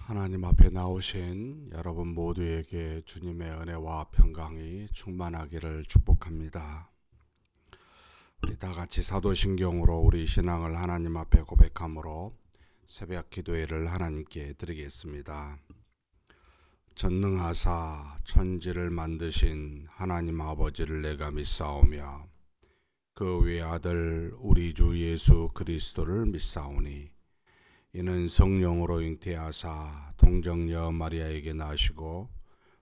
하나님 앞에 나오신 여러분 모두에게 주님의 은혜와 평강이 충만하기를 축복합니다. 우리 다 같이 사도신경으로 우리 신앙을 하나님 앞에 고백함으로 새벽 기도회를 하나님께 드리겠습니다. 전능하사 천지를 만드신 하나님 아버지를 내가 믿사오며 그 외아들 우리 주 예수 그리스도를 믿사오니 이는 성령으로 잉태하사 동정녀 마리아에게 나시고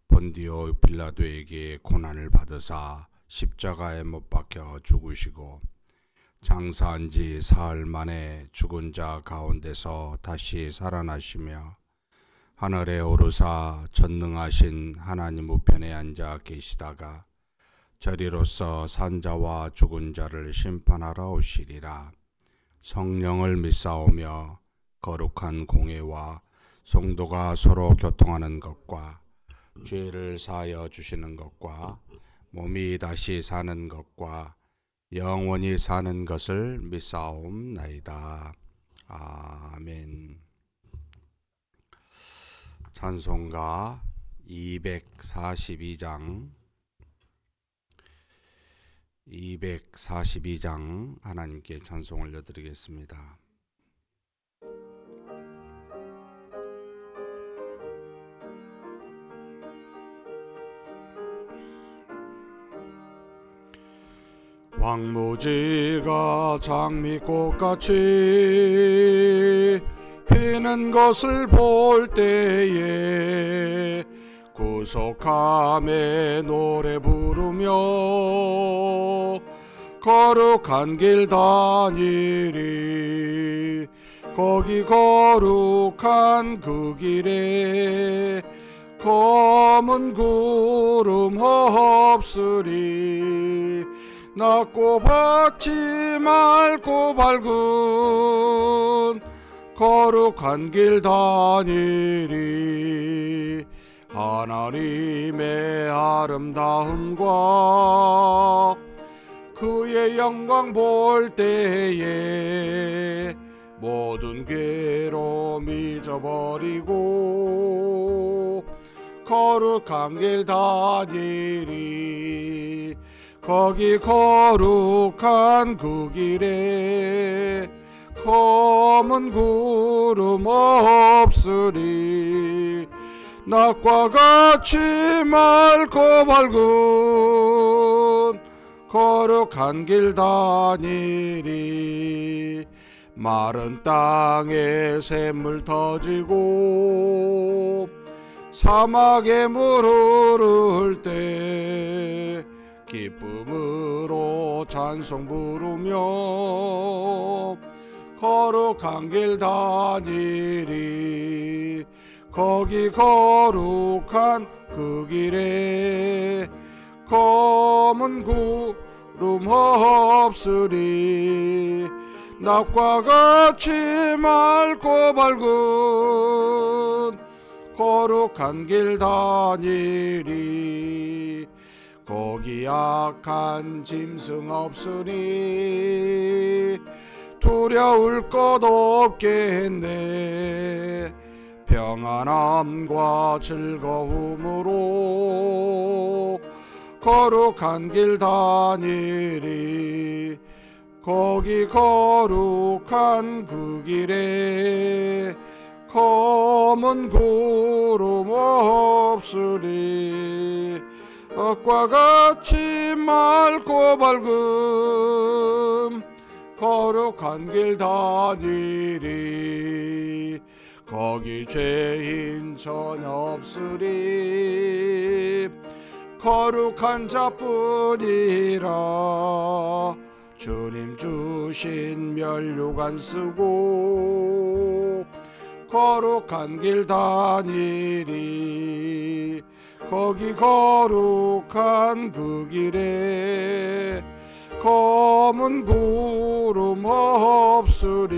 본디오 빌라도에게 고난을 받으사 십자가에 못 박혀 죽으시고 장사한 지 사흘 만에 죽은 자 가운데서 다시 살아나시며 하늘에 오르사 전능하신 하나님 우편에 앉아 계시다가 저리로서 산자와 죽은 자를 심판하러 오시리라. 성령을 믿사오며 거룩한 공회와 성도가 서로 교통하는 것과 죄를 사하여 주시는 것과 몸이 다시 사는 것과 영원히 사는 것을 믿사옵나이다. 아멘. 찬송가 242장 하나님께 찬송을 올려드리겠습니다. 황무지가 장미꽃같이 피는 것을 볼 때에 구속함에 노래 부르며 거룩한 길 다니리. 거기 거룩한 그 길에 검은 구름 없으리. 낮고 받지 말고 밝은 거룩한 길 다니리. 하나님의 아름다움과 그의 영광 볼 때에 모든 괴로움 잊어버리고 거룩한 길 다니리. 거기 거룩한 그 길에 검은 구름 없으리. 낮과 같이 맑고 밝은 거룩한 길 다니리. 마른 땅에 샘물 터지고 사막에 물 흐를 때 기쁨으로 찬송 부르며 거룩한 길 다니리. 거기 거룩한 그 길에 검은 구름 없으리. 낮과 같이 맑고 밝은 거룩한 길 다니리. 거기 악한 짐승 없으니 두려울 것 없겠네. 평안함과 즐거움으로 거룩한 길 다니리. 거기 거룩한 그 길에 검은 구름 없으리. 낮과 같이 맑고 밝은 거룩한 길 다니리. 거기 죄인 전혀 없으리. 거룩한 자뿐이라. 주님 주신 면류관 쓰고 거룩한 길 다니리. 거기 거룩한 그 길에 검은 구름 없으리.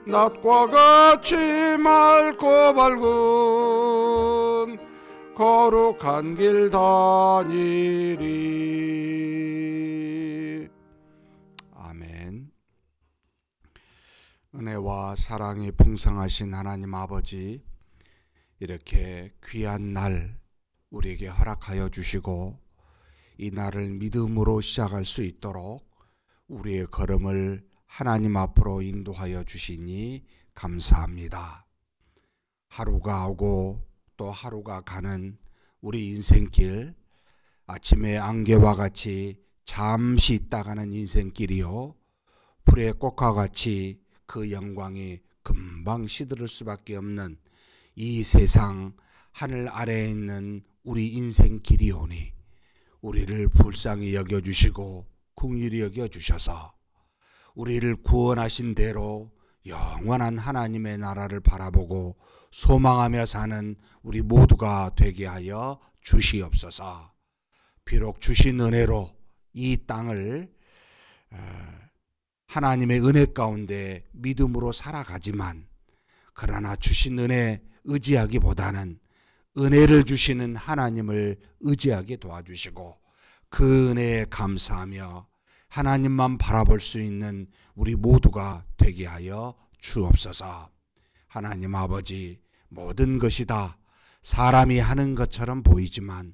낮과 같이 맑고 밝은 거룩한 길 다니리. 아멘. 은혜와 사랑이 풍성하신 하나님 아버지, 이렇게 귀한 날 우리에게 허락하여 주시고 이 날을 믿음으로 시작할 수 있도록 우리의 걸음을 하나님 앞으로 인도하여 주시니 감사합니다. 하루가 오고 또 하루가 가는 우리 인생길, 아침에 안개와 같이 잠시 있다가는 인생길이요, 불의 꽃과 같이 그 영광이 금방 시들을 수밖에 없는 이 세상 하늘 아래에 있는 우리 인생길이오니 우리를 불쌍히 여겨주시고 긍휼히 여겨주셔서 우리를 구원하신 대로 영원한 하나님의 나라를 바라보고 소망하며 사는 우리 모두가 되게 하여 주시옵소서. 비록 주신 은혜로 이 땅을 하나님의 은혜 가운데 믿음으로 살아가지만, 그러나 주신 은혜 의지하기보다는 은혜를 주시는 하나님을 의지하게 도와주시고 그 은혜에 감사하며 하나님만 바라볼 수 있는 우리 모두가 되게 하여 주옵소서. 하나님 아버지, 모든 것이 다 사람이 하는 것처럼 보이지만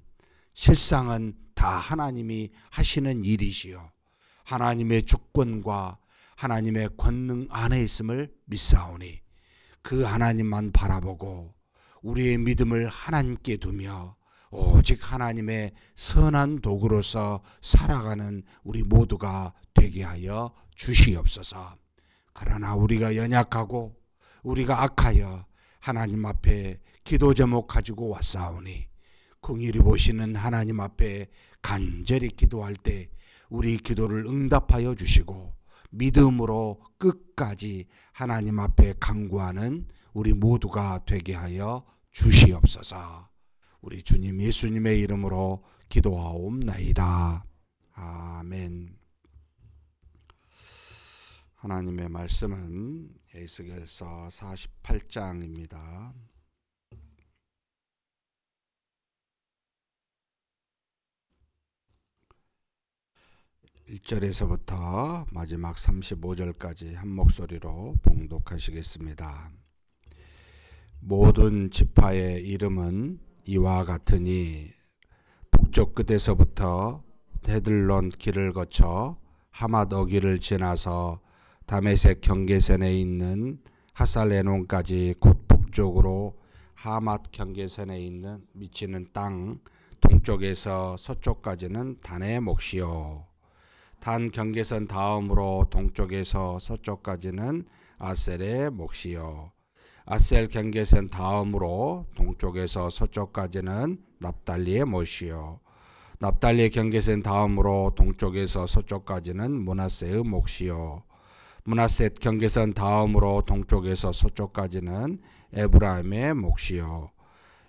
실상은 다 하나님이 하시는 일이시요, 하나님의 주권과 하나님의 권능 안에 있음을 믿사오니 그 하나님만 바라보고 우리의 믿음을 하나님께 두며 오직 하나님의 선한 도구로서 살아가는 우리 모두가 되게 하여 주시옵소서. 그러나 우리가 연약하고 우리가 악하여 하나님 앞에 기도 제목 가지고 왔사오니 긍휼히 보시는 하나님 앞에 간절히 기도할 때 우리 기도를 응답하여 주시고 믿음으로 끝까지 하나님 앞에 간구하는 우리 모두가 되게 하여 주시옵소서. 우리 주님 예수님의 이름으로 기도하옵나이다. 아멘. 하나님의 말씀은 에스겔서 48장입니다. 1절에서부터 마지막 35절까지 한 목소리로 봉독하시겠습니다. 모든 지파의 이름은 이와 같으니 북쪽 끝에서부터 헤들론 길을 거쳐 하맛 어귀를 지나서 다메섹 경계선에 있는 하살레논까지 곧 북쪽으로 하맛 경계선에 있는 미치는 땅 동쪽에서 서쪽까지는 단의 몫이요, 단 경계선 다음으로 동쪽에서 서쪽까지는 아셀의 몫이요, 아셀 경계선 다음으로 동쪽에서 서쪽까지는 납달리의 몫이요, 납달리 경계선 다음으로 동쪽에서 서쪽까지는 므낫세의 몫이요, 므낫셋 경계선 다음으로 동쪽에서 서쪽까지는 에브라임의 몫이요,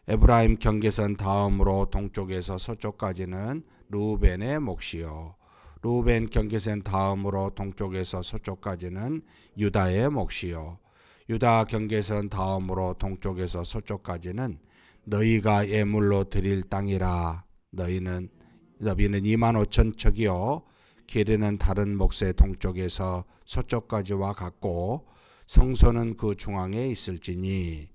에브라임 경계선 다음으로 동쪽에서 서쪽까지는 르우벤의 몫이요, 르우벤 경계선 다음으로 동쪽에서 서쪽까지는 유다의 몫이요, 유다 경계선 다음으로 동쪽에서 서쪽까지는 너희가 예물로 드릴 땅이라. 너비는 25,000척이요 길이는 다른 몫의 동쪽에서 서쪽까지와 같고 성소는 그 중앙에 있을지니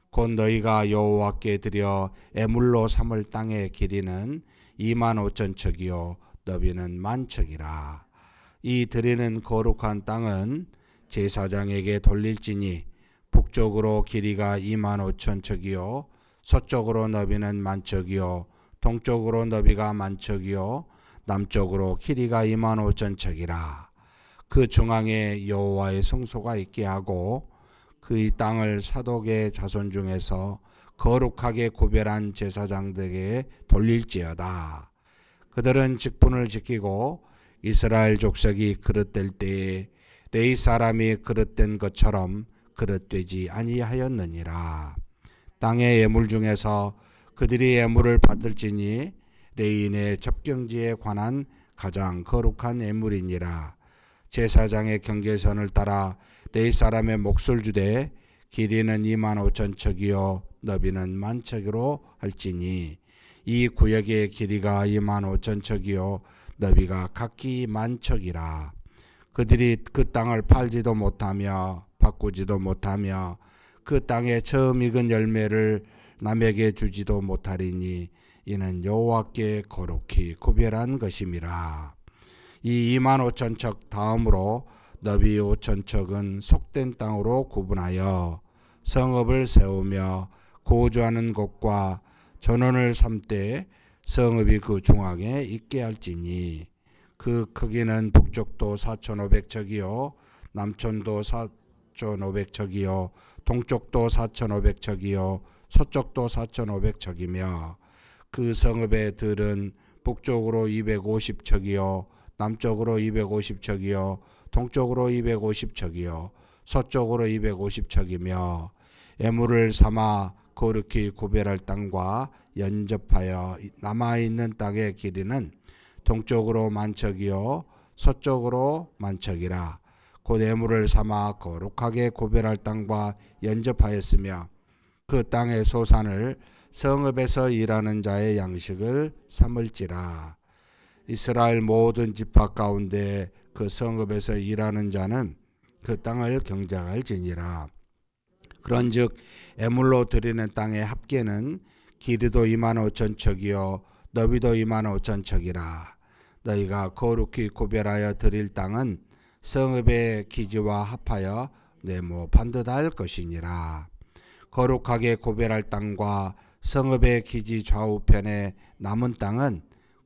곧 너희가 여호와께 드려 예물로 삼을 땅의 길이는 25,000척이요 너비는 10,000척이라. 이 드리는 거룩한 땅은 제사장에게 돌릴지니 북쪽으로 길이가 25,000척이요 서쪽으로 너비는 10,000척이요 동쪽으로 너비가 10,000척이요 남쪽으로 길이가 25,000척이라. 그 중앙에 여호와의 성소가 있게 하고 그 땅을 사독의 자손 중에서 거룩하게 구별한 제사장들에게 돌릴지어다. 그들은 직분을 지키고 이스라엘 족속이 그릇될 때에 레위 사람이 그릇된 것처럼 그릇되지 아니하였느니라. 땅의 예물 중에서 그들이 예물을 받을지니 레위인의 접경지에 관한 가장 거룩한 예물이니라. 제사장의 경계선을 따라 레위 사람의 몫을 주되 길이는 25,000척이요 너비는 10,000척으로 할지니 이 구역의 길이가 25,000척이요 너비가 각기 10,000척이라. 그들이 그 땅을 팔지도 못하며 바꾸지도 못하며 그 땅에 처음 익은 열매를 남에게 주지도 못하리니 이는 여호와께 거룩히 구별한 것임이라. 이 25,000척 다음으로 너비 5,000척은 속된 땅으로 구분하여 성읍을 세우며 거주하는 곳과 전원을 삼되 성읍이 그 중앙에 있게 할지니 그 크기는 북쪽도 4,500척이요 남촌도 4,500척이요 동쪽도 4,500척이요 서쪽도 4,500척이며 그 성읍의 들은 북쪽으로 250척이요 남쪽으로 250척이요 동쪽으로 250척이요 서쪽으로 250척이며 애물을 삼아 거룩히 구별할 땅과 연접하여 남아있는 땅의 길이는 동쪽으로 만척이요 서쪽으로 만척이라. 곧 애물을 삼아 거룩하게 구별할 땅과 연접하였으며 그 땅의 소산을 성읍에서 일하는 자의 양식을 삼을지라. 이스라엘 모든 지파 가운데 그 성읍에서 일하는 자는 그 땅을 경작할지니라. 그런즉 애물로 드리는 땅의 합계는 길이도 25,000척이요 너비도 25,000척이라. 너희가 거룩히 구별하여 드릴 땅은 성읍의 기지와 합하여 네모 반듯할 것이니라. 거룩하게 구별할 땅과 성읍의 기지 좌우편에 남은 땅은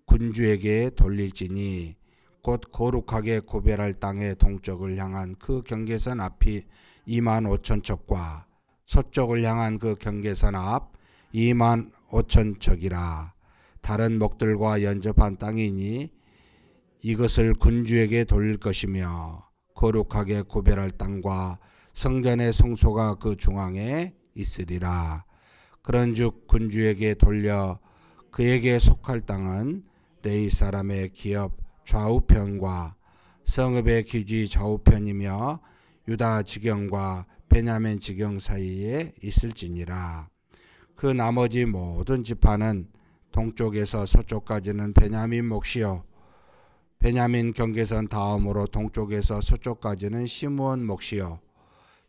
군주에게 돌릴지니 곧 거룩하게 구별할 땅의 동쪽을 향한 그 경계선 앞이 25,000척과 서쪽을 향한 그 경계선 앞 25,000척이라. 다른 목들과 연접한 땅이니 이것을 군주에게 돌릴 것이며 거룩하게 구별할 땅과 성전의 성소가 그 중앙에 있으리라. 그런즉 군주에게 돌려 그에게 속할 땅은 레위 사람의 기업 좌우편과 성읍의 기지 좌우편이며 유다 지경과 베냐민 지경 사이에 있을지니라. 그 나머지 모든 지파는 동쪽에서 서쪽까지는 베냐민 몫이요 베냐민 경계선 다음으로 동쪽에서 서쪽까지는 시므온 몫이요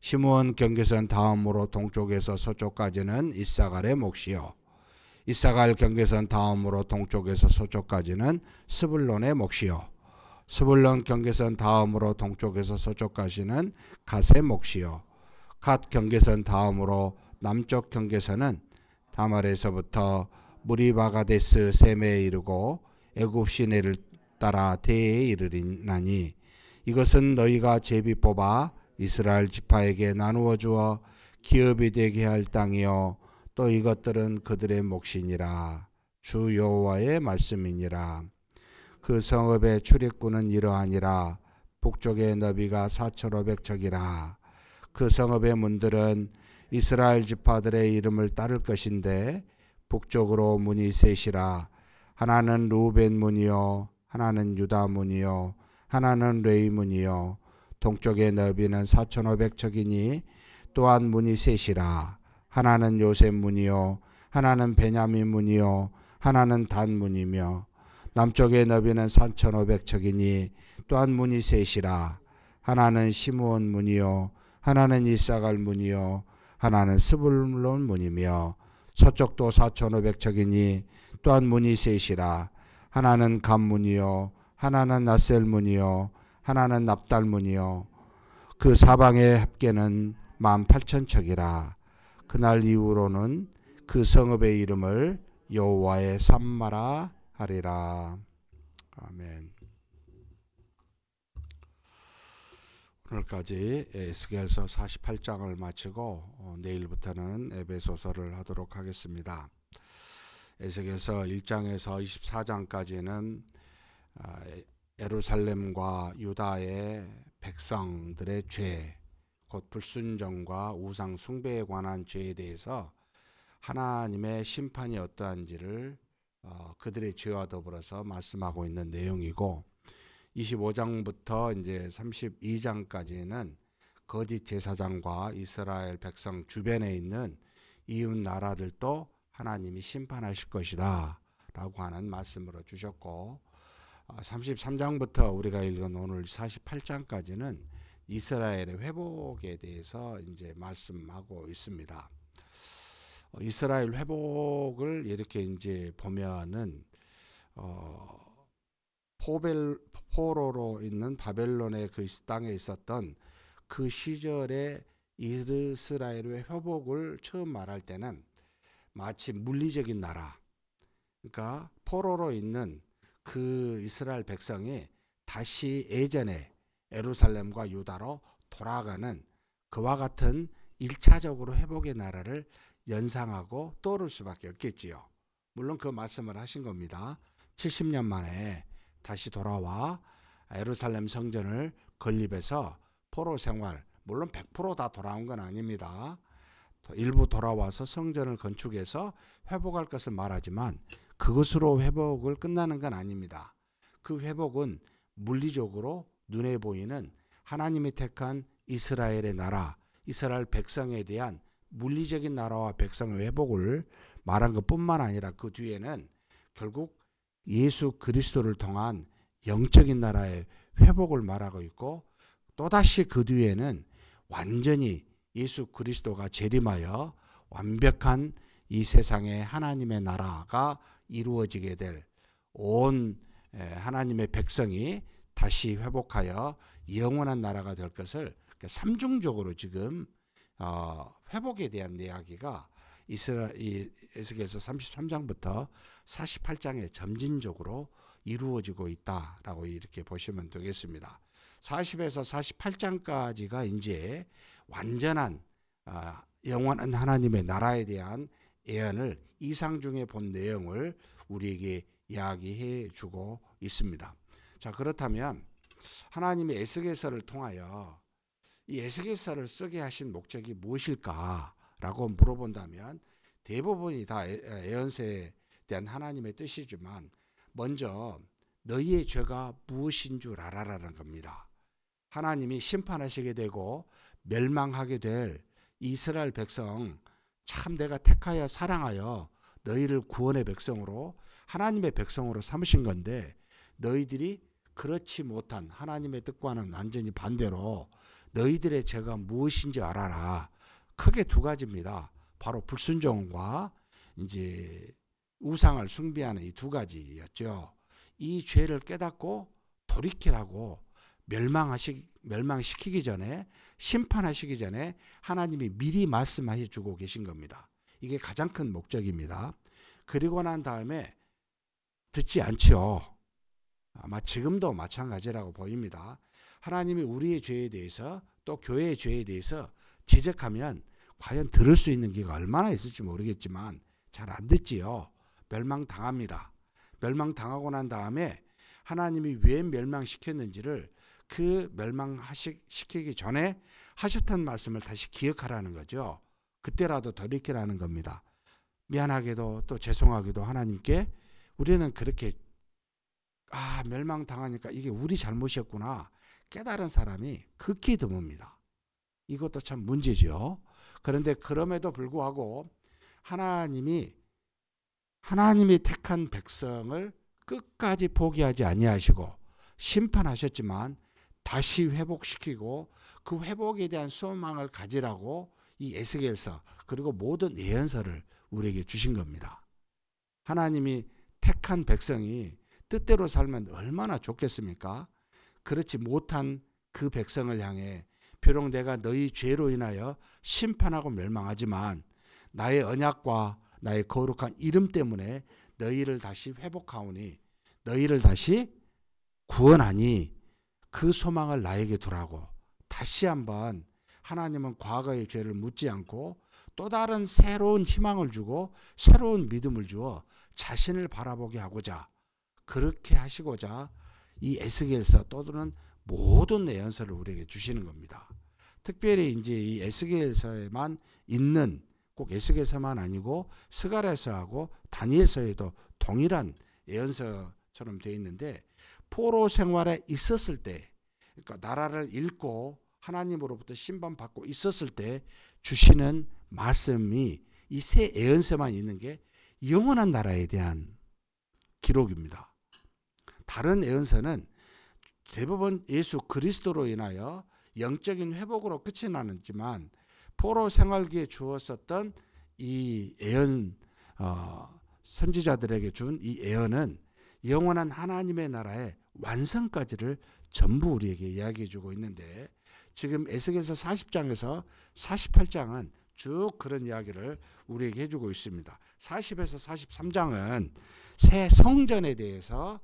시므온 경계선 다음으로 동쪽에서 서쪽까지는 이사갈의 몫이요 이사갈 경계선 다음으로 동쪽에서 서쪽까지는 스불론의 몫이요 스불론 경계선 다음으로 동쪽에서 서쪽까지는 갓의 몫이요 갓 경계선 다음으로 남쪽 경계선은 다말에서부터 무리바가데스 셈에 이르고 애굽 시내를 따라 대에 이르리나니 이것은 너희가 제비 뽑아 이스라엘 지파에게 나누어 주어 기업이 되게 할 땅이요 또 이것들은 그들의 몫이니라. 주 여호와의 말씀이니라. 그 성읍의 출입구는 이러하니라. 북쪽의 너비가 4,500척이라. 그 성읍의 문들은 이스라엘 지파들의 이름을 따를 것인데 북쪽으로 문이 셋이라. 하나는 루벤 문이요 하나는 유다 문이요 하나는 레위 문이요 동쪽의 너비는 4,500척이니 또한 문이 셋이라. 하나는 요셉 문이요 하나는 베냐민 문이요 하나는 단 문이며 남쪽의 너비는 3,500척이니 또한 문이 셋이라. 하나는 시므온 문이요 하나는 이사갈 문이요 하나는 스불론 문이며 서쪽도 4,500척이니 또한 문이 셋이라. 하나는 갓 문이요 하나는 나셀 문이요 하나는 납달 문이요 그 사방의 합계는 18,000척이라. 그날 이후로는 그 성읍의 이름을 여호와의 산마라 하리라. 아멘. 오늘까지 에스겔서 48장을 마치고 내일부터는 에베소서를 하도록 하겠습니다. 에스겔서 1장에서 24장까지는 예루살렘과 유다의 백성들의 죄, 곧 불순종과 우상 숭배에 관한 죄에 대해서 하나님의 심판이 어떠한지를 그들의 죄와 더불어서 말씀하고 있는 내용이고 25장부터 이제 32장까지는 거짓 제사장과 이스라엘 백성 주변에 있는 이웃 나라들도 하나님이 심판하실 것이다 라고 하는 말씀으로 주셨고 33장부터 우리가 읽은 오늘 48장까지는 이스라엘의 회복에 대해서 이제 말씀하고 있습니다. 이스라엘 회복을 이렇게 이제 보면은 포로로 있는 바벨론의 그 땅에 있었던 그 시절의 이스라엘의 회복을 처음 말할 때는 마치 물리적인 나라, 그러니까 포로로 있는 그 이스라엘 백성이 다시 예전에 예루살렘과 유다로 돌아가는 그와 같은 1차적으로 회복의 나라를 연상하고 떠오를 수밖에 없겠지요. 물론 그 말씀을 하신 겁니다. 70년 만에 다시 돌아와 예루살렘 성전을 건립해서 포로 생활, 물론 100%다 돌아온 건 아닙니다. 일부 돌아와서 성전을 건축해서 회복할 것을 말하지만 그것으로 회복을 끝나는 건 아닙니다. 그 회복은 물리적으로 눈에 보이는 하나님이 택한 이스라엘의 나라, 이스라엘 백성에 대한 물리적인 나라와 백성의 회복을 말한 것뿐만 아니라 그 뒤에는 결국 예수 그리스도를 통한 영적인 나라의 회복을 말하고 있고, 또다시 그 뒤에는 완전히 예수 그리스도가 재림하여 완벽한 이 세상의 하나님의 나라가 이루어지게 될 온 하나님의 백성이 다시 회복하여 영원한 나라가 될 것을 삼중적으로 지금 회복에 대한 이야기가 에스겔서 33장부터 48장에 점진적으로 이루어지고 있다라고 이렇게 보시면 되겠습니다. 40에서 48장까지가 이제 완전한 영원한 하나님의 나라에 대한 예언을 이상 중에 본 내용을 우리에게 이야기해 주고 있습니다. 자, 그렇다면 하나님의 에스겔서를 통하여 이 에스겔서를 쓰게 하신 목적이 무엇일까라고 물어본다면 대부분이 다 예언서에 대한 하나님의 뜻이지만 먼저 너희의 죄가 무엇인 줄 알아라는 겁니다. 하나님이 심판하시게 되고 멸망하게 될 이스라엘 백성, 참 내가 택하여 사랑하여 너희를 구원의 백성으로 하나님의 백성으로 삼으신 건데 너희들이 그렇지 못한 하나님의 뜻과는 완전히 반대로 너희들의 죄가 무엇인지 알아라. 크게 두 가지입니다. 바로 불순종과 이제 우상을 숭배하는 이 두 가지였죠. 이 죄를 깨닫고 돌이키라고 멸망시키기 전에, 심판하시기 전에 하나님이 미리 말씀하셔 주고 계신 겁니다. 이게 가장 큰 목적입니다. 그리고 난 다음에 듣지 않죠. 아마 지금도 마찬가지라고 보입니다. 하나님이 우리의 죄에 대해서 또 교회의 죄에 대해서 지적하면 과연 들을 수 있는 기가 얼마나 있을지 모르겠지만 잘 안 듣지요. 멸망당합니다. 멸망당하고 난 다음에 하나님이 왜 멸망시켰는지를 그 멸망시키기 전에 하셨던 말씀을 다시 기억하라는 거죠. 그때라도 돌이키라는 겁니다. 미안하게도 또 죄송하게도 하나님께 우리는 그렇게 멸망당하니까 이게 우리 잘못이었구나 깨달은 사람이 극히 드뭅니다. 이것도 참 문제죠. 그런데 그럼에도 불구하고 하나님이 택한 백성을 끝까지 포기하지 아니하시고 심판하셨지만 다시 회복시키고 그 회복에 대한 소망을 가지라고 이 에스겔서 그리고 모든 예언서를 우리에게 주신 겁니다. 하나님이 택한 백성이 뜻대로 살면 얼마나 좋겠습니까? 그렇지 못한 그 백성을 향해 비록 내가 너희 죄로 인하여 심판하고 멸망하지만 나의 언약과 나의 거룩한 이름 때문에 너희를 다시 회복하오니 너희를 다시 구원하니 그 소망을 나에게 두라고 다시 한번 하나님은 과거의 죄를 묻지 않고 또 다른 새로운 희망을 주고 새로운 믿음을 주어 자신을 바라보게 하고자 그렇게 하시고자 이 에스겔서 또는 모든 예언서를 우리에게 주시는 겁니다. 특별히 이제 이 에스겔서에만 있는 꼭 에스겔서만 아니고 스가랴서하고 다니엘서에도 동일한 예언서처럼 되어 있는데 포로 생활에 있었을 때, 그러니까 나라를 잃고 하나님으로부터 심판받고 있었을 때 주시는 말씀이 이 세 예언서만 있는 게 영원한 나라에 대한 기록입니다. 다른 예언서는 대부분 예수 그리스도로 인하여 영적인 회복으로 끝이 나는지만 포로 생활기에 주었었던 이 예언, 선지자들에게 준 이 예언은 영원한 하나님의 나라의 완성까지를 전부 우리에게 이야기해 주고 있는데, 지금 에스겔서 40장에서 48장은 쭉 그런 이야기를 우리에게 해주고 있습니다. 40에서 43장은 새 성전에 대해서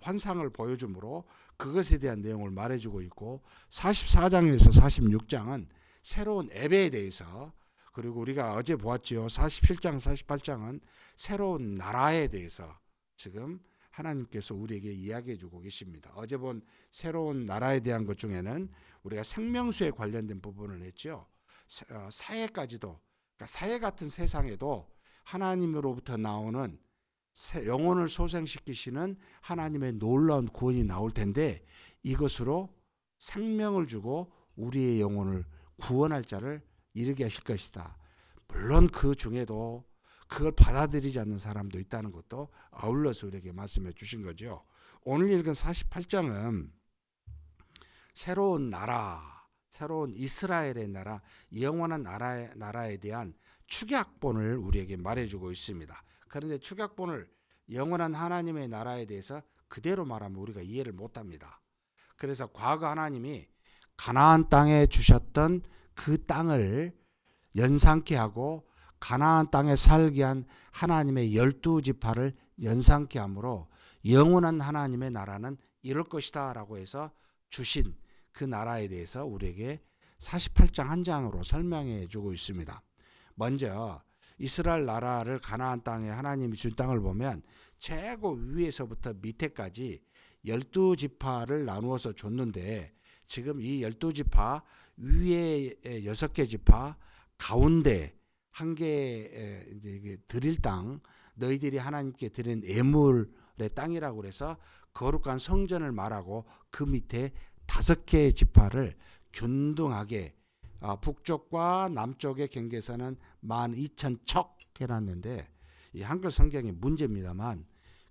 환상을 보여주므로 그것에 대한 내용을 말해주고 있고, 44장에서 46장은 새로운 예배에 대해서, 그리고 우리가 어제 보았지요. 47장, 48장은 새로운 나라에 대해서 지금 하나님께서 우리에게 이야기해 주고 계십니다. 어제 본 새로운 나라에 대한 것 중에는 우리가 생명수에 관련된 부분을 했죠. 사회까지도, 그러니까 사회 같은 세상에도 하나님으로부터 나오는 영혼을 소생시키시는 하나님의 놀라운 구원이 나올 텐데, 이것으로 생명을 주고 우리의 영혼을 구원할 자를 이르게 하실 것이다. 물론 그 중에도 그걸 받아들이지 않는 사람도 있다는 것도 아울러서 우리에게 말씀해 주신 거죠. 오늘 읽은 48장은 새로운 나라, 새로운 이스라엘의 나라, 영원한 나라에 대한 축약본을 우리에게 말해주고 있습니다. 그런데 축약본을 영원한 하나님의 나라에 대해서 그대로 말하면 우리가 이해를 못합니다. 그래서 과거 하나님이 가나안 땅에 주셨던 그 땅을 연상케 하고 가나안 땅에 살게 한 하나님의 12지파를 연상케 함으로 영원한 하나님의 나라는 이럴 것이다 라고 해서 주신 그 나라에 대해서 우리에게 48장 한 장으로 설명해 주고 있습니다. 먼저 이스라엘 나라를 가나안 땅에 하나님이 준 땅을 보면 최고 위에서부터 밑에까지 12지파를 나누어서 줬는데, 지금 이 12지파 위에 6개 지파, 가운데 한 개 이제 드릴 땅, 너희들이 하나님께 드린 예물의 땅이라고 그래서 거룩한 성전을 말하고, 그 밑에 5개의 지파를 균등하게 북쪽과 남쪽의 경계선은 12,000척 해놨는데, 이 한글 성경의 문제입니다만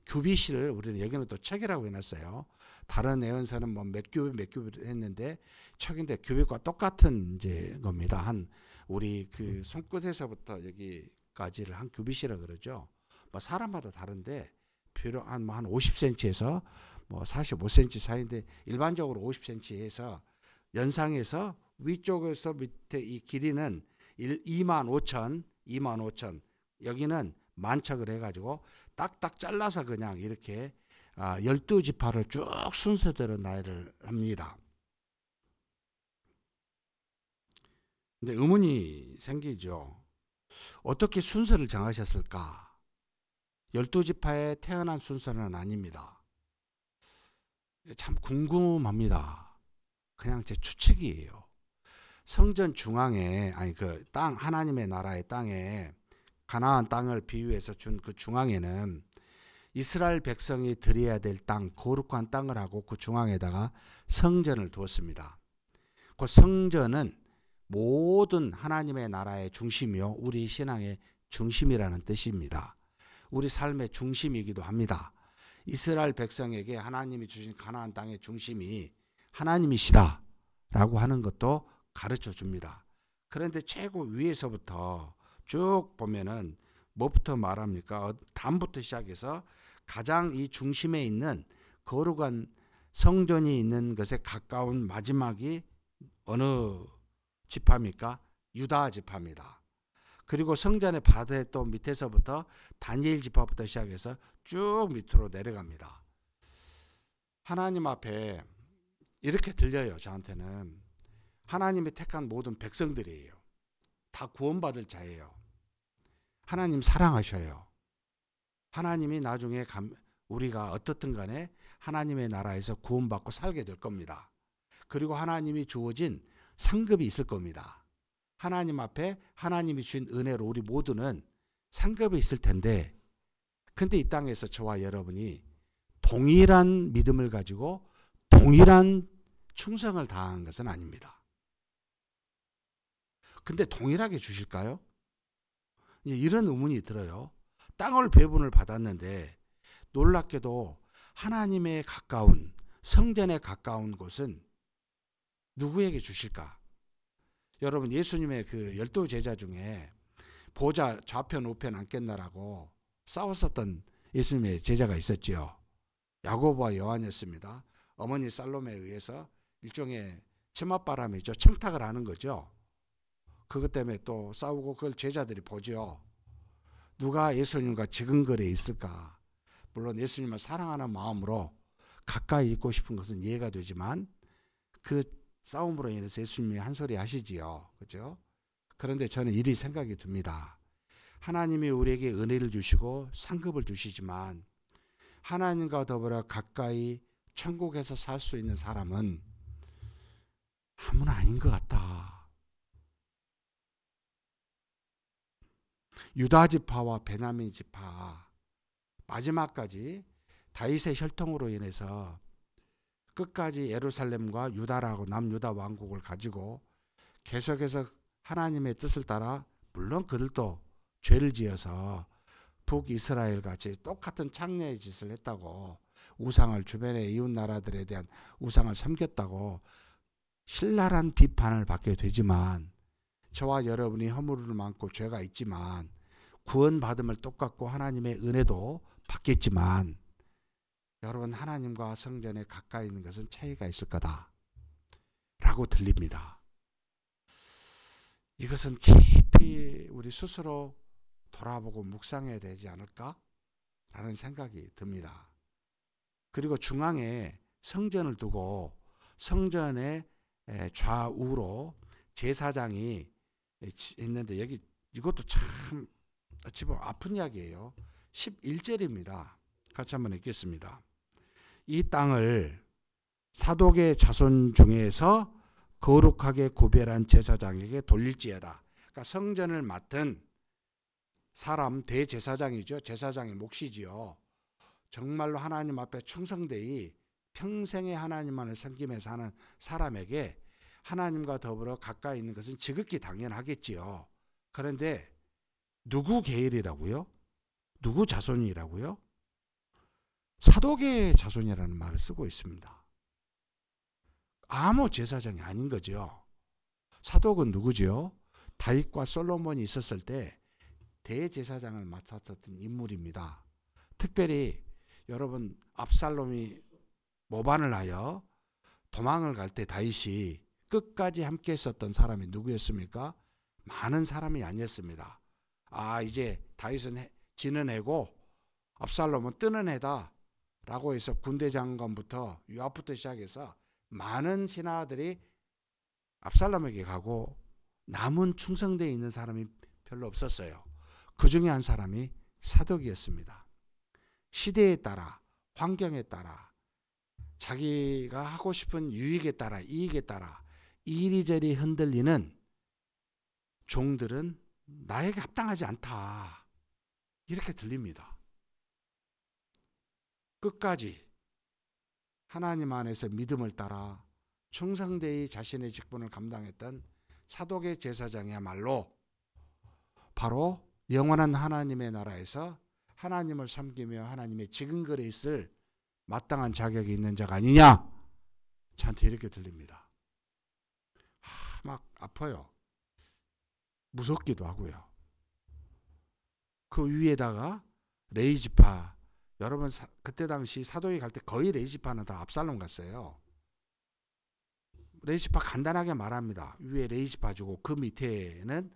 규빗을 우리는 여기는 또 척이라고 해놨어요. 다른 예언서는 뭐 몇 규빗 했는데 척인데 규빗과 똑같은 이제 겁니다. 한 우리 그 손끝에서부터 여기까지를 한 규빗이라 그러죠. 뭐 사람마다 다른데 비록 한 50cm에서 뭐 45cm 사이인데, 일반적으로 50cm에서 연상해서 위쪽에서 밑에 이 길이는 25,000 여기는 만척을 해가지고 딱딱 잘라서 그냥 이렇게 12지파를 쭉 순서대로 나열을 합니다. 근데 의문이 생기죠. 어떻게 순서를 정하셨을까? 12지파에 태어난 순서는 아닙니다. 참 궁금합니다. 그냥 제 추측이에요. 성전 중앙에, 아니 그 땅, 하나님의 나라의 땅에, 가나안 땅을 비유해서 준 그 중앙에는 이스라엘 백성이 드려야 될 땅, 거룩한 땅을 하고 그 중앙에다가 성전을 두었습니다. 그 성전은 모든 하나님의 나라의 중심이요, 우리 신앙의 중심이라는 뜻입니다. 우리 삶의 중심이기도 합니다. 이스라엘 백성에게 하나님이 주신 가나안 땅의 중심이 하나님이시다 라고 하는 것도 가르쳐 줍니다. 그런데 최고 위에서부터 쭉 보면은 뭐부터 말합니까? 담부터 시작해서 가장 이 중심에 있는 거룩한 성전이 있는 것에 가까운 마지막이 어느 지파입니까? 유다 지파입니다. 그리고 성전의 바다에 또 밑에서부터 다니엘 지파부터 시작해서 쭉 밑으로 내려갑니다. 하나님 앞에 이렇게 들려요. 저한테는 하나님이 택한 모든 백성들이에요. 다 구원받을 자예요. 하나님 사랑하셔요. 하나님이 나중에 우리가 어떻든 간에 하나님의 나라에서 구원받고 살게 될 겁니다. 그리고 하나님이 주어진 상급이 있을 겁니다. 하나님 앞에 하나님이 주신 은혜로 우리 모두는 상급이 있을 텐데, 근데 이 땅에서 저와 여러분이 동일한 믿음을 가지고 동일한 충성을 다한 것은 아닙니다. 근데 동일하게 주실까요? 이런 의문이 들어요. 땅을 배분을 받았는데 놀랍게도 하나님에 가까운, 성전에 가까운 곳은 누구에게 주실까? 여러분, 예수님의 그 12제자 중에 보좌 좌편 우편 앉겠나라고 싸웠었던 예수님의 제자가 있었지요. 야고보와 요한이었습니다. 어머니 살로메에 의해서 일종의 치맛바람이죠. 청탁을 하는 거죠. 그것 때문에 또 싸우고 그걸 제자들이 보죠. 누가 예수님과 지근거리에 있을까? 물론 예수님을 사랑하는 마음으로 가까이 있고 싶은 것은 이해가 되지만 그 싸움으로 인해서 예수님이 한 소리 하시지요. 그죠? 그런데 저는 이리 생각이 듭니다. 하나님이 우리에게 은혜를 주시고 상급을 주시지만 하나님과 더불어 가까이 천국에서 살 수 있는 사람은 아무나 아닌 것 같다. 유다 지파와 베냐민 지파 마지막까지 다윗의 혈통으로 인해서 끝까지 예루살렘과 유다라고 남유다 왕국을 가지고 계속해서 하나님의 뜻을 따라 물론 그들도 죄를 지어서 북이스라엘 같이 똑같은 창녀의 짓을 했다고 우상을 주변의 이웃 나라들에 대한 우상을 섬겼다고 신랄한 비판을 받게 되지만 저와 여러분이 허물을 많고 죄가 있지만 구원받음을 똑같고 하나님의 은혜도 받겠지만 여러분 하나님과 성전에 가까이 있는 것은 차이가 있을 거다 라고 들립니다. 이것은 깊이 우리 스스로 돌아보고 묵상해야 되지 않을까 라는 생각이 듭니다. 그리고 중앙에 성전을 두고 성전의 좌우로 제사장이 있는데 여기 이것도 참 어찌 보면 아픈 이야기예요. 11절입니다. 같이 한번 읽겠습니다. 이 땅을 사독의 자손 중에서 거룩하게 구별한 제사장에게 돌릴지어다. 그러니까 성전을 맡은 사람 대제사장이죠. 제사장의 몫이지요. 정말로 하나님 앞에 충성되이 평생에 하나님만을 섬기면서 하는 사람에게 하나님과 더불어 가까이 있는 것은 지극히 당연하겠지요. 그런데 누구 계열이라고요? 누구 자손이라고요? 사독의 자손이라는 말을 쓰고 있습니다. 아무 제사장이 아닌 거죠. 사독은 누구죠? 다윗과 솔로몬이 있었을 때 대제사장을 맡았던 인물입니다. 특별히 여러분 압살롬이 모반을 하여 도망을 갈 때 다윗이 끝까지 함께 있었던 사람이 누구였습니까? 많은 사람이 아니었습니다. 이제 다윗은 지는 애고 압살롬은 뜨는 애다 라고 해서 군대 장관부터 요압부터 시작해서 많은 신하들이 압살롬에게 가고 남은 충성되어 있는 사람이 별로 없었어요. 그 중에 한 사람이 사독이었습니다. 시대에 따라 환경에 따라 자기가 하고 싶은 유익에 따라 이익에 따라 이리저리 흔들리는 종들은 나에게 합당하지 않다 이렇게 들립니다. 끝까지 하나님 안에서 믿음을 따라 충성되이 자신의 직분을 감당했던 사독의 제사장이야말로 바로 영원한 하나님의 나라에서 하나님을 섬기며 하나님의 지근거리에 있을 마땅한 자격이 있는 자가 아니냐 저한테 이렇게 들립니다. 막 아파요. 무섭기도 하고요. 그 위에다가 레이지파 여러분 그때 당시 사도에 갈 때 거의 레이지파는 다 압살롬 갔어요. 레이지파 간단하게 말합니다. 위에 레이지파 주고 그 밑에는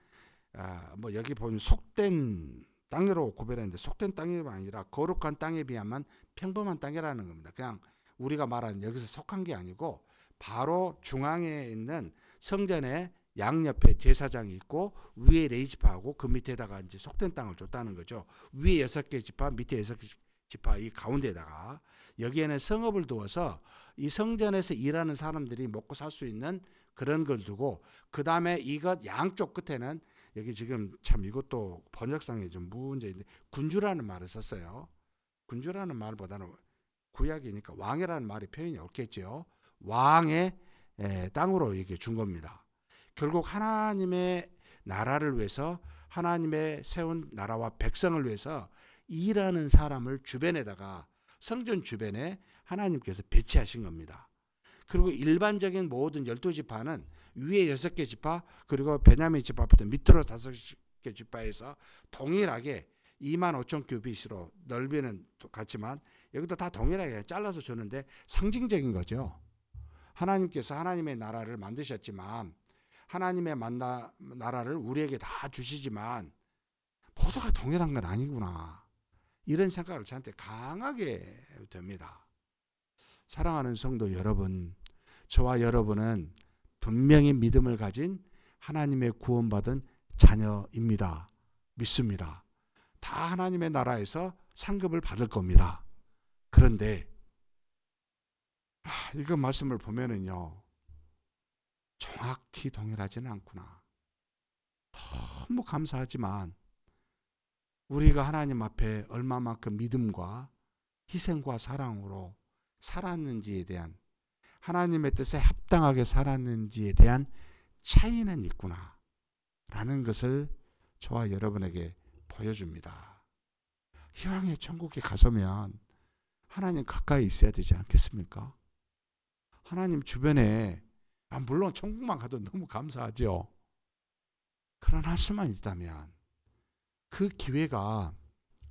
뭐 여기 보면 속된 땅으로 구별했는데 속된 땅이 아니라 거룩한 땅에 비하면 평범한 땅이라는 겁니다. 그냥 우리가 말하는 여기서 속한 게 아니고 바로 중앙에 있는 성전의 양옆에 제사장이 있고 위에 레이지파하고 그 밑에다가 이제 속된 땅을 줬다는 거죠. 위에 6개 지파, 밑에 6개 지파 이 가운데다가 여기에는 성읍을 두어서 이 성전에서 일하는 사람들이 먹고 살 수 있는 그런 걸 두고 그 다음에 이것 양쪽 끝에는 여기 지금 참 이것도 번역상에 좀 문제인데 군주라는 말을 썼어요. 군주라는 말보다는 구약이니까 왕이라는 말이 표현이 옳겠죠. 왕의 땅으로 이렇게 준 겁니다. 결국 하나님의 나라를 위해서 하나님의 세운 나라와 백성을 위해서 일하는 사람을 주변에다가 성전 주변에 하나님께서 배치하신 겁니다. 그리고 일반적인 모든 12지파는 위에 6개 지파 그리고 베냐민 지파부터 밑으로 5개 지파에서 동일하게 25,000 규빗으로 넓이는 같지만 여기도 다 동일하게 잘라서 주는데 상징적인 거죠. 하나님께서 하나님의 나라를 만드셨지만 하나님의 나라를 우리에게 다 주시지만 모두가 동일한 건 아니구나. 이런 생각을 저한테 강하게 됩니다. 사랑하는 성도 여러분, 저와 여러분은 분명히 믿음을 가진 하나님의 구원받은 자녀입니다. 믿습니다. 다 하나님의 나라에서 상급을 받을 겁니다. 그런데 이거 말씀을 보면은요, 정확히 동일하지는 않구나. 너무 감사하지만 우리가 하나님 앞에 얼마만큼 믿음과 희생과 사랑으로 살았는지에 대한, 하나님의 뜻에 합당하게 살았는지에 대한 차이는 있구나 라는 것을 저와 여러분에게 보여줍니다. 희망의 천국에 가서면 하나님 가까이 있어야 되지 않겠습니까? 하나님 주변에, 물론 천국만 가도 너무 감사하죠. 그러나 할 수만 있다면 그 기회가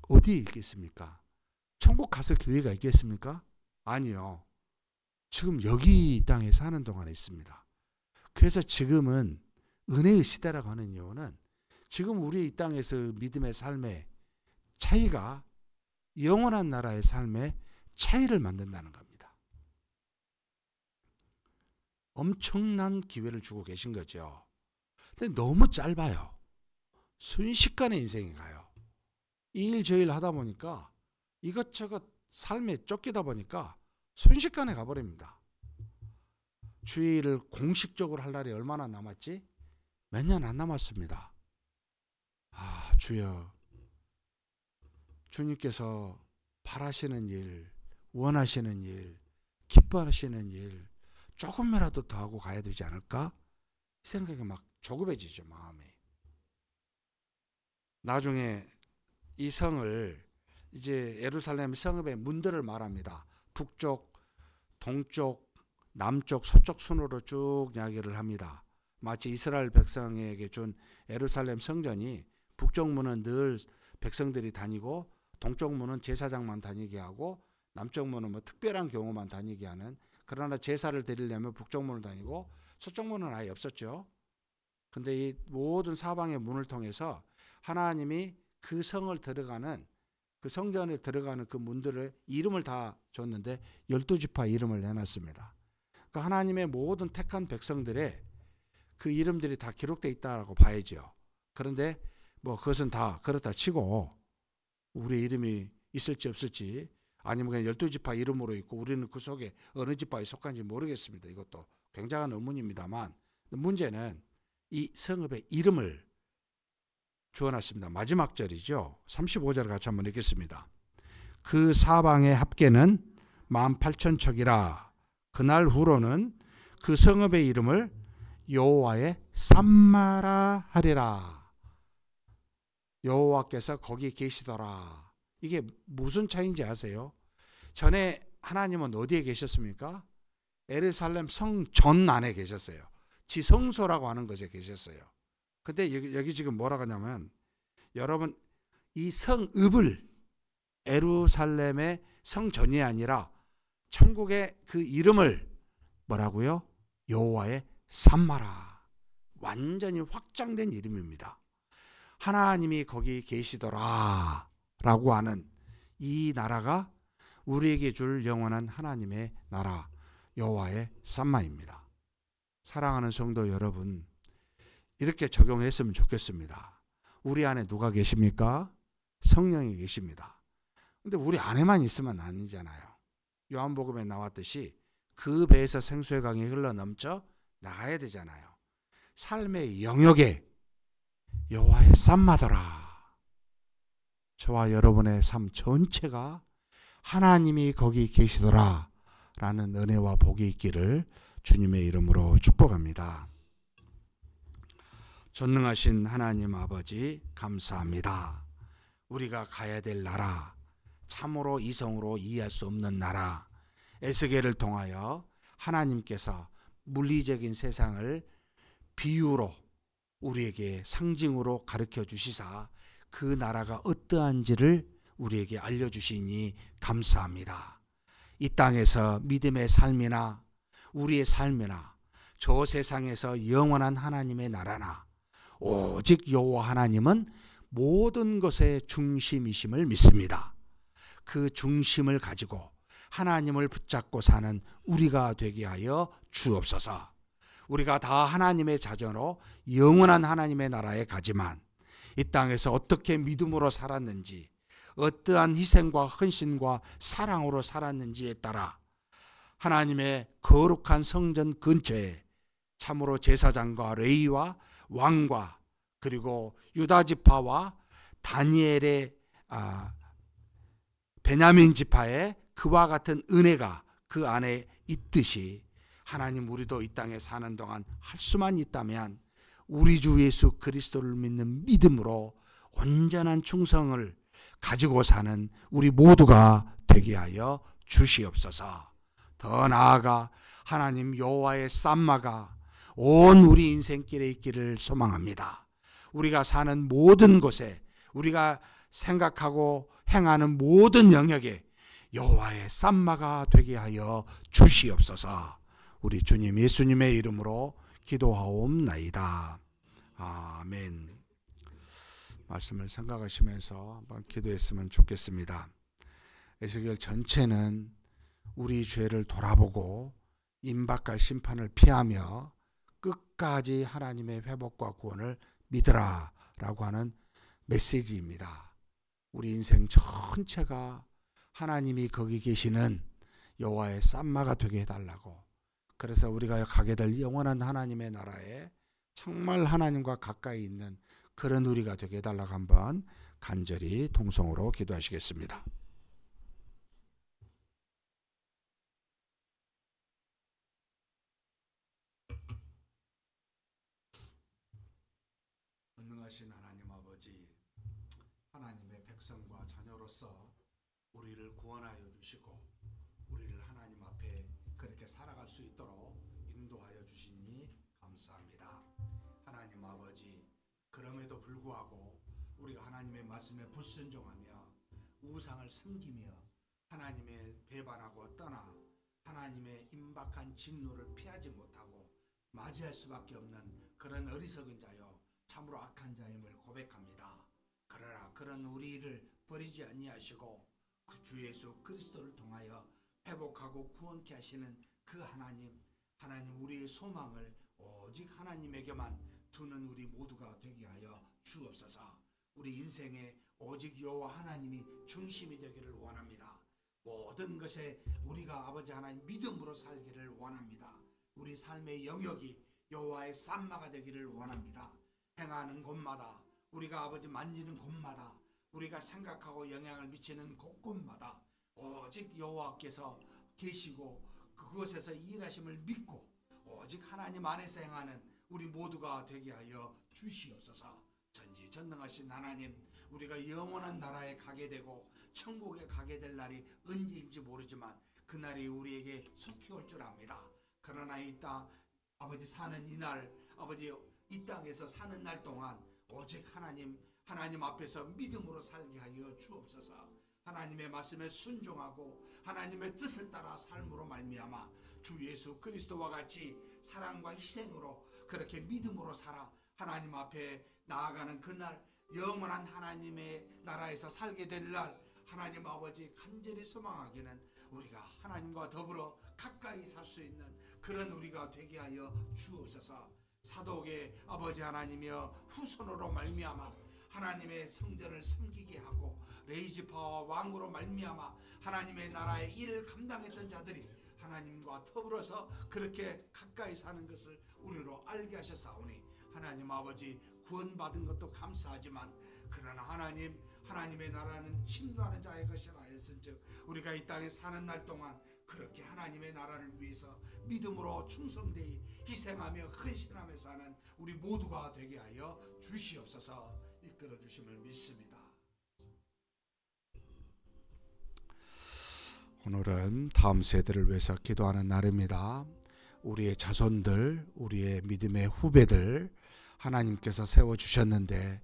어디에 있겠습니까? 천국 가서 기회가 있겠습니까? 아니요. 지금 여기 이 땅에 사는 동안에 있습니다. 그래서 지금은 은혜의 시대라고 하는 이유는 지금 우리 이 땅에서 믿음의 삶의 차이가 영원한 나라의 삶의 차이를 만든다는 겁니다. 엄청난 기회를 주고 계신 거죠. 근데 너무 짧아요. 순식간에 인생이 가요. 이 일 저 일 하다 보니까 이것저것 삶에 쫓기다 보니까 순식간에 가버립니다. 주일을 공식적으로 할 날이 얼마나 남았지? 몇 년 안 남았습니다. 주여, 주님께서 바라시는 일, 원하시는 일, 기뻐하시는 일 조금이라도 더 하고 가야 되지 않을까? 이 생각이 막 조급해지죠, 마음이. 나중에 이 성을, 이제 예루살렘 성읍의 문들을 말합니다. 북쪽, 동쪽, 남쪽, 서쪽 순으로 쭉 이야기를 합니다. 마치 이스라엘 백성에게 준 예루살렘 성전이 북쪽 문은 늘 백성들이 다니고 동쪽 문은 제사장만 다니게 하고 남쪽 문은 뭐 특별한 경우만 다니게 하는, 그러나 제사를 드리려면 북쪽 문을 다니고 서쪽 문은 아예 없었죠. 근데 이 모든 사방의 문을 통해서 하나님이 그 성을 들어가는, 그 성전에 들어가는 그 문들을 이름을 다 줬는데 12지파 이름을 내놨습니다. 그러니까 하나님의 모든 택한 백성들의 그 이름들이 다 기록되어 있다고 봐야죠. 그런데 뭐 그것은 다 그렇다 치고 우리 이름이 있을지 없을지, 아니면 그냥 12지파 이름으로 있고 우리는 그 속에 어느 지파에 속한지 모르겠습니다. 이것도 굉장한 의문입니다만, 문제는 이 성읍의 이름을 주어놨습니다. 마지막 절이죠. 35절 같이 한번 읽겠습니다. 그 사방의 합계는 18,000척이라. 그날 후로는 그 성읍의 이름을 여호와의 쌈마라 하리라. 여호와께서 거기 계시더라. 이게 무슨 차이인지 아세요? 전에 하나님은 어디에 계셨습니까? 예루살렘 성전 안에 계셨어요. 지성소라고 하는 것에 계셨어요. 근데 여기 지금 뭐라고 하냐면, 여러분 이 성읍을, 예루살렘의 성전이 아니라 천국의 그 이름을 뭐라고요? 여호와의 쌈마라. 완전히 확장된 이름입니다. 하나님이 거기 계시더라 라고 하는 이 나라가 우리에게 줄 영원한 하나님의 나라, 여호와의 쌈마입니다. 사랑하는 성도 여러분, 이렇게 적용했으면 좋겠습니다. 우리 안에 누가 계십니까? 성령이 계십니다. 근데 우리 안에만 있으면 아니잖아요. 요한복음에 나왔듯이 그 배에서 생수의 강이 흘러넘쳐 나가야 되잖아요. 삶의 영역에 여호와의 쌈마더라. 저와 여러분의 삶 전체가 하나님이 거기 계시더라 라는 은혜와 복이 있기를 주님의 이름으로 축복합니다. 전능하신 하나님 아버지 감사합니다. 우리가 가야 될 나라, 참으로 이성으로 이해할 수 없는 나라, 에스겔을 통하여 하나님께서 물리적인 세상을 비유로 우리에게 상징으로 가르쳐 주시사 그 나라가 어떠한지를 우리에게 알려주시니 감사합니다. 이 땅에서 믿음의 삶이나 우리의 삶이나 저 세상에서 영원한 하나님의 나라나 오직 여호와 하나님은 모든 것의 중심이심을 믿습니다. 그 중심을 가지고 하나님을 붙잡고 사는 우리가 되게 하여 주옵소서. 우리가 다 하나님의 자녀로 영원한 하나님의 나라에 가지만 이 땅에서 어떻게 믿음으로 살았는지, 어떠한 희생과 헌신과 사랑으로 살았는지에 따라 하나님의 거룩한 성전 근처에 참으로 제사장과 레위와 왕과 그리고 유다 지파와 다니엘의 베냐민 지파의 그와 같은 은혜가 그 안에 있듯이 하나님, 우리도 이 땅에 사는 동안 할 수만 있다면 우리 주 예수 그리스도를 믿는 믿음으로 온전한 충성을 가지고 사는 우리 모두가 되게 하여 주시옵소서. 더 나아가 하나님 여호와의 쌈마가 온 우리 인생길에 있기를 소망합니다. 우리가 사는 모든 곳에, 우리가 생각하고 행하는 모든 영역에 여호와의 쌈마가 되게 하여 주시옵소서. 우리 주님 예수님의 이름으로 기도하옵나이다. 아멘. 말씀을 생각하시면서 한번 기도했으면 좋겠습니다. 에스겔 전체는 우리 죄를 돌아보고 임박할 심판을 피하며 끝까지 하나님의 회복과 구원을 믿으라 라고 하는 메시지입니다. 우리 인생 전체가 하나님이 거기 계시는 여호와의 쌈마가 되게 해달라고, 그래서 우리가 가게 될 영원한 하나님의 나라에 정말 하나님과 가까이 있는 그런 우리가 되게 해달라고 한번 간절히 통성으로 기도하시겠습니다. 전능하신 하나님 아버지, 하나님의 백성과 자녀로서 우리를 구원하여 주시고 우리를 하나님 앞에 그렇게 살아갈 수 있도록 인도하여 주시니 감사합니다. 하나님 아버지, 그럼에도 불구하고 우리가 하나님의 말씀에 불순종하며 우상을 섬기며 하나님을 배반하고 떠나 하나님의 임박한 진노를 피하지 못하고 맞이할 수밖에 없는 그런 어리석은 자요 참으로 악한 자임을 고백합니다. 그러나 그런 우리를 버리지 아니하시고 그 주 예수 그리스도를 통하여 회복하고 구원케 하시는 그 하나님 우리의 소망을 오직 하나님에게만 두는 우리 모두가 되게 하여 주옵소서. 우리 인생에 오직 여호와 하나님이 중심이 되기를 원합니다. 모든 것에 우리가 아버지 하나님 믿음으로 살기를 원합니다. 우리 삶의 영역이 여호와의 쌈마가 되기를 원합니다. 행하는 곳마다, 우리가 아버지 만지는 곳마다, 우리가 생각하고 영향을 미치는 곳곳마다 오직 여호와께서 계시고 그곳에서 일하심을 믿고 오직 하나님 안에서 행하는 우리 모두가 되게 하여 주시옵소서. 전지전능하신 하나님, 우리가 영원한 나라에 가게 되고 천국에 가게 될 날이 언제인지 모르지만 그날이 우리에게 속히 올 줄 압니다. 그러나 이 땅 아버지 사는 이날, 아버지 이 땅에서 사는 날 동안 오직 하나님 앞에서 믿음으로 살게 하여 주옵소서. 하나님의 말씀에 순종하고 하나님의 뜻을 따라 삶으로 말미암아 주 예수 그리스도와 같이 사랑과 희생으로 그렇게 믿음으로 살아 하나님 앞에 나아가는 그날, 영원한 하나님의 나라에서 살게 될 날, 하나님 아버지 간절히 소망하기는 우리가 하나님과 더불어 가까이 살 수 있는 그런 우리가 되게 하여 주옵소서. 사독의 아버지 하나님이여 후손으로 말미암아 하나님의 성전을 섬기게 하고 레이지파와 왕으로 말미암아 하나님의 나라의 일을 감당했던 자들이 하나님과 더불어서 그렇게 가까이 사는 것을 우리로 알게 하셨사오니 하나님 아버지, 구원받은 것도 감사하지만 그러나 하나님의 나라는 침노하는 자의 것이라 했은즉 우리가 이 땅에 사는 날 동안 그렇게 하나님의 나라를 위해서 믿음으로 충성되이 희생하며 헌신하며 사는 우리 모두가 되게 하여 주시옵소서. 이끌어 주심을 믿습니다. 오늘은 다음 세대를 위해서 기도하는 날입니다. 우리의 자손들, 우리의 믿음의 후배들 하나님께서 세워주셨는데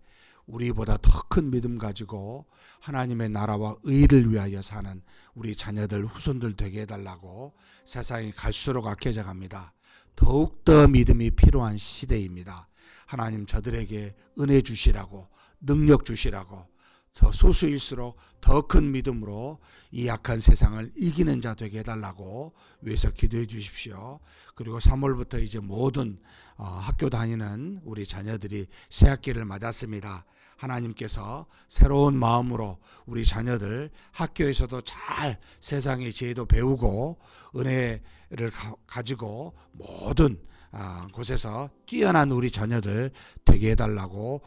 우리보다 더 큰 믿음 가지고 하나님의 나라와 의를 위하여 사는 우리 자녀들, 후손들 되게 해달라고 세상이 갈수록 악해져 갑니다. 더욱더 믿음이 필요한 시대입니다. 하나님 저들에게 은혜 주시라고, 능력 주시라고, 더 소수일수록 더 큰 믿음으로 이 약한 세상을 이기는 자 되게 해달라고 위해서 기도해 주십시오. 그리고 3월부터 이제 모든 학교 다니는 우리 자녀들이 새학기를 맞았습니다. 하나님께서 새로운 마음으로 우리 자녀들 학교에서도 잘 세상의 지혜도 배우고 은혜를 가지고 모든 곳에서 뛰어난 우리 자녀들 되게 해달라고,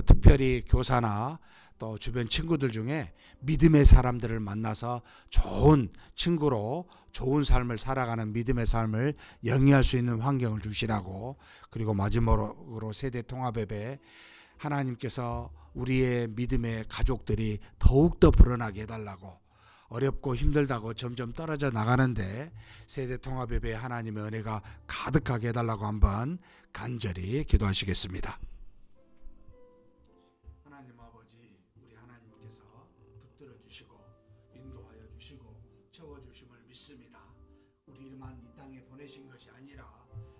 특별히 교사나 또 주변 친구들 중에 믿음의 사람들을 만나서 좋은 친구로 좋은 삶을 살아가는 믿음의 삶을 영위할 수 있는 환경을 주시라고, 그리고 마지막으로 세대 통합예배 하나님께서 우리의 믿음의 가족들이 더욱더 불어나게 해달라고, 어렵고 힘들다고 점점 떨어져 나가는데 세대 통합예배에 하나님의 은혜가 가득하게 해달라고 한번 간절히 기도하시겠습니다. 하나님 아버지, 우리 하나님께서 붙들어 주시고 인도하여 주시고 채워주심을 믿습니다. 우리만 이 땅에 보내신 것이 아니라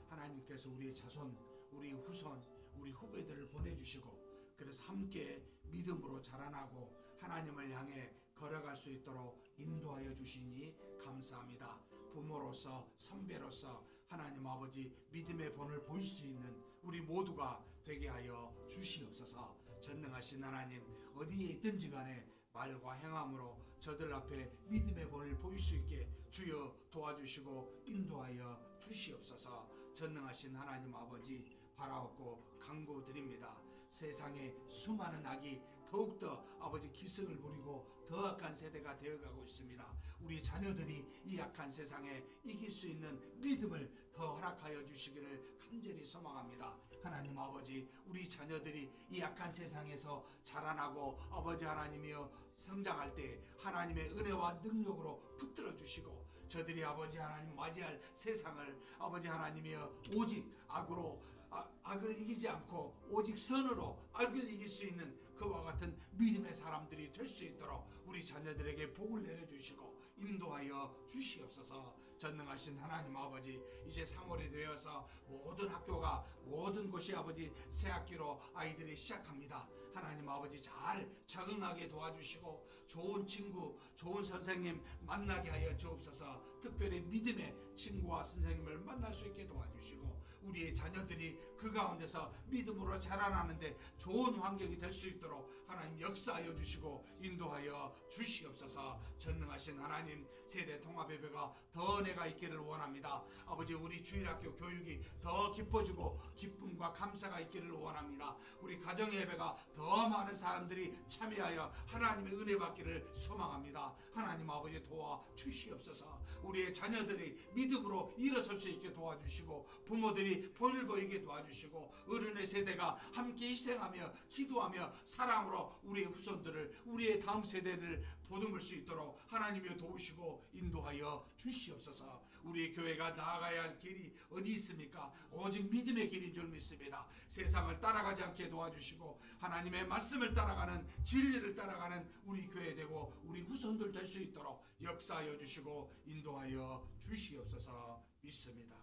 하나님께서 우리의 자손, 우리 후손, 우리 후배들을 보내주시고, 그래서 함께 믿음으로 자라나고 하나님을 향해 걸어갈 수 있도록 인도하여 주시니 감사합니다. 부모로서, 선배로서 하나님 아버지 믿음의 본을 보일 수 있는 우리 모두가 되게 하여 주시옵소서. 전능하신 하나님, 어디에 있든지 간에 말과 행함으로 저들 앞에 믿음의 본을 보일 수 있게 주여 도와주시고 인도하여 주시옵소서. 전능하신 하나님 아버지, 바라옵고 간구드립니다. 세상에 수많은 악이 더욱더 아버지 기승을 부리고 더 악한 세대가 되어가고 있습니다. 우리 자녀들이 이 악한 세상에 이길 수 있는 믿음을 더 허락하여 주시기를 간절히 소망합니다. 하나님 아버지, 우리 자녀들이 이 악한 세상에서 자라나고 아버지 하나님이여 성장할 때 하나님의 은혜와 능력으로 붙들어 주시고, 저들이 아버지 하나님 맞이할 세상을 아버지 하나님이여 오직 악을 이기지 않고 오직 선으로 악을 이길 수 있는 그와 같은 믿음의 사람들이 될 수 있도록 우리 자녀들에게 복을 내려주시고 인도하여 주시옵소서. 전능하신 하나님 아버지, 이제 3월이 되어서 모든 학교가, 모든 곳이 아버지 새학기로 아이들이 시작합니다. 하나님 아버지 잘 적응하게 도와주시고 좋은 친구, 좋은 선생님 만나게 하여 주옵소서. 특별히 믿음의 친구와 선생님을 만날 수 있게 도와주시고 우리의 자녀들이 그 가운데서 믿음으로 자라나는데 좋은 환경이 될 수 있도록 하나님 역사하여 주시고 인도하여 주시옵소서. 전능하신 하나님, 세대 통합예배가 더 은혜가 있기를 원합니다. 아버지, 우리 주일학교 교육이 더 깊어지고 기쁨과 감사가 있기를 원합니다. 우리 가정예배가 더 많은 사람들이 참여하여 하나님의 은혜 받기를 소망합니다. 하나님 아버지 도와 주시옵소서. 우리의 자녀들이 믿음으로 일어설 수 있게 도와주시고 부모들이 본을 보이게 도와주시고 어른의 세대가 함께 희생하며 기도하며 사랑으로 우리의 후손들을, 우리의 다음 세대를 보듬을 수 있도록 하나님이 도우시고 인도하여 주시옵소서. 우리 교회가 나아가야 할 길이 어디 있습니까? 오직 믿음의 길인 줄 믿습니다. 세상을 따라가지 않게 도와주시고 하나님의 말씀을 따라가는, 진리를 따라가는 우리 교회 되고 우리 후손들 될 수 있도록 역사하여 주시고 인도하여 주시옵소서 믿습니다.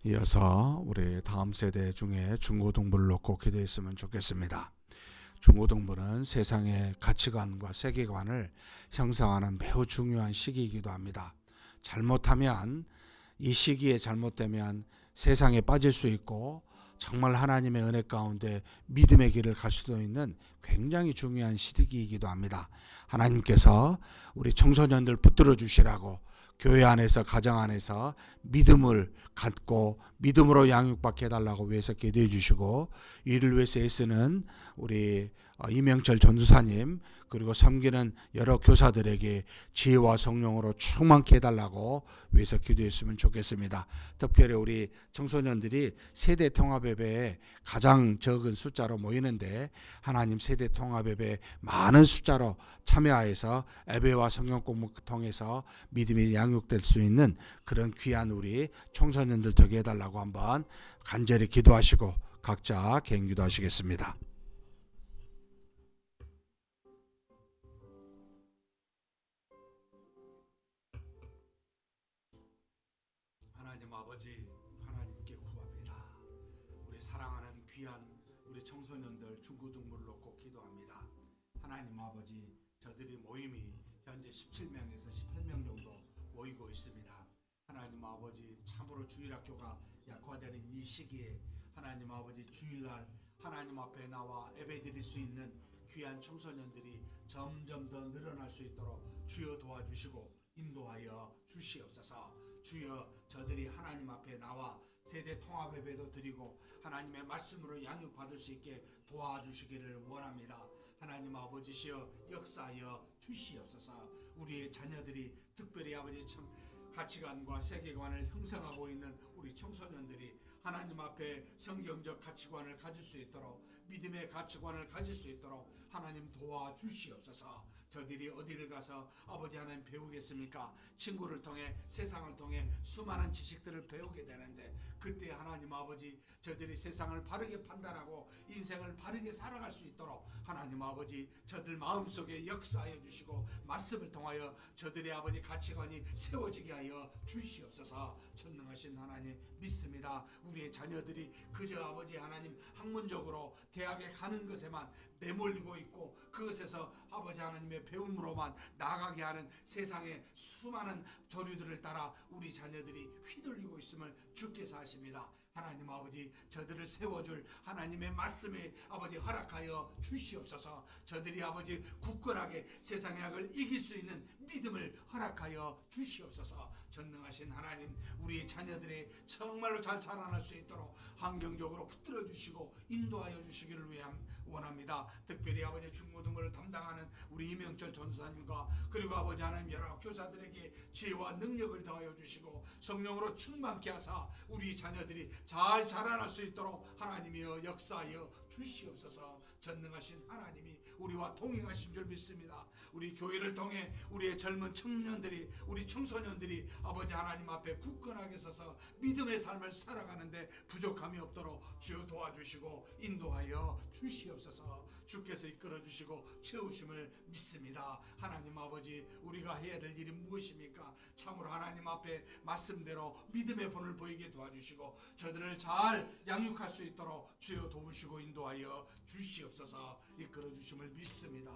이어서 우리 다음 세대 중에 중고등부를 놓고 기도했으면 좋겠습니다. 중고등부는 세상의 가치관과 세계관을 형성하는 매우 중요한 시기이기도 합니다. 잘못하면, 이 시기에 잘못되면 세상에 빠질 수 있고 정말 하나님의 은혜 가운데 믿음의 길을 갈 수도 있는 굉장히 중요한 시기이기도 합니다. 하나님께서 우리 청소년들 붙들어 주시라고, 교회 안에서, 가정 안에서 믿음을 갖고 믿음으로 양육받게 해달라고 위해서 기도해 주시고, 이를 위해서 애쓰는 우리 이명철 전도사님, 그리고 섬기는 여러 교사들에게 지혜와 성령으로 충만케 해달라고 위해서 기도했으면 좋겠습니다. 특별히 우리 청소년들이 세대 통합예배에 가장 적은 숫자로 모이는데 하나님 세대 통합예배 많은 숫자로 참여하여서 예배와 성경 공부 통해서 믿음이 양육될 수 있는 그런 귀한 우리 청소년들 되게 해달라고 한번 간절히 기도하시고 각자 개인 기도하시겠습니다. 하나님 아버지, 하나님께 구합니다. 우리 사랑하는 귀한 우리 청소년들 중고등부를 놓고 기도합니다. 하나님 아버지, 저들이 모임이 현재 17명에서 18명 정도 모이고 있습니다. 하나님 아버지, 참으로 주일학교가 약화되는 이 시기에 하나님 아버지, 주일날 하나님 앞에 나와 예배드릴 수 있는 귀한 청소년들이 점점 더 늘어날 수 있도록 주여 도와주시고 인도하여 주시옵소서. 주여, 저들이 하나님 앞에 나와 세대 통합 예배도 드리고 하나님의 말씀으로 양육받을 수 있게 도와주시기를 원합니다. 하나님 아버지시여 역사하여 주시옵소서. 우리의 자녀들이 특별히 아버지 가치관과 세계관을 형성하고 있는 우리 청소년들이 하나님 앞에 성경적 가치관을 가질 수 있도록, 믿음의 가치관을 가질 수 있도록 하나님 도와주시옵소서. 저들이 어디를 가서 아버지 하나님 배우겠습니까? 친구를 통해, 세상을 통해 수많은 지식들을 배우게 되는데 그때 하나님 아버지, 저들이 세상을 바르게 판단하고 인생을 바르게 살아갈 수 있도록 하나님 아버지, 저들 마음속에 역사하여 주시고 말씀을 통하여 저들의 아버지 가치관이 세워지게 하여 주시옵소서. 전능하신 하나님 믿습니다. 우리의 자녀들이 그저 아버지 하나님 학문적으로 대학에 가는 것에만 내몰리고 있고 그것에서 아버지 하나님의 배움으로만 나아가게 하는 세상의 수많은 조류들을 따라 우리 자녀들이 휘둘리고 있음을 주께서 아십니다. 하나님 아버지, 저들을 세워줄 하나님의 말씀에 아버지 허락하여 주시옵소서. 저들이 아버지 굳건하게 세상의 악을 이길 수 있는 믿음을 허락하여 주시옵소서. 전능하신 하나님, 우리 자녀들이 정말로 잘 자라날 수 있도록 환경적으로 붙들어 주시고 인도하여 주시기를 위해 원합니다. 특별히 아버지 중고등부를 담당하는 우리 이명철 전도사님과 그리고 아버지 하나님 여러 교사들에게 지혜와 능력을 더하여 주시고 성령으로 충만케 하사 우리 자녀들이 잘 자라날 수 있도록 하나님이여 역사하여 주시옵소서. 전능하신 하나님이 우리와 동행하신 줄 믿습니다. 우리 교회를 통해 우리의 젊은 청년들이, 우리 청소년들이 아버지 하나님 앞에 굳건하게 서서 믿음의 삶을 살아가는데 부족함이 없도록 주여 도와주시고 인도하여 주시옵소서. 주께서 이끌어 주시고 채우심을 믿습니다. 하나님 아버지, 우리가 해야 될 일이 무엇입니까? 참으로 하나님 앞에 말씀대로 믿음의 본을 보이게 도와주시고 저들을 잘 양육할 수 있도록 주여 도우시고 인도하여 주시옵소서. 이끌어 주심을 믿습니다.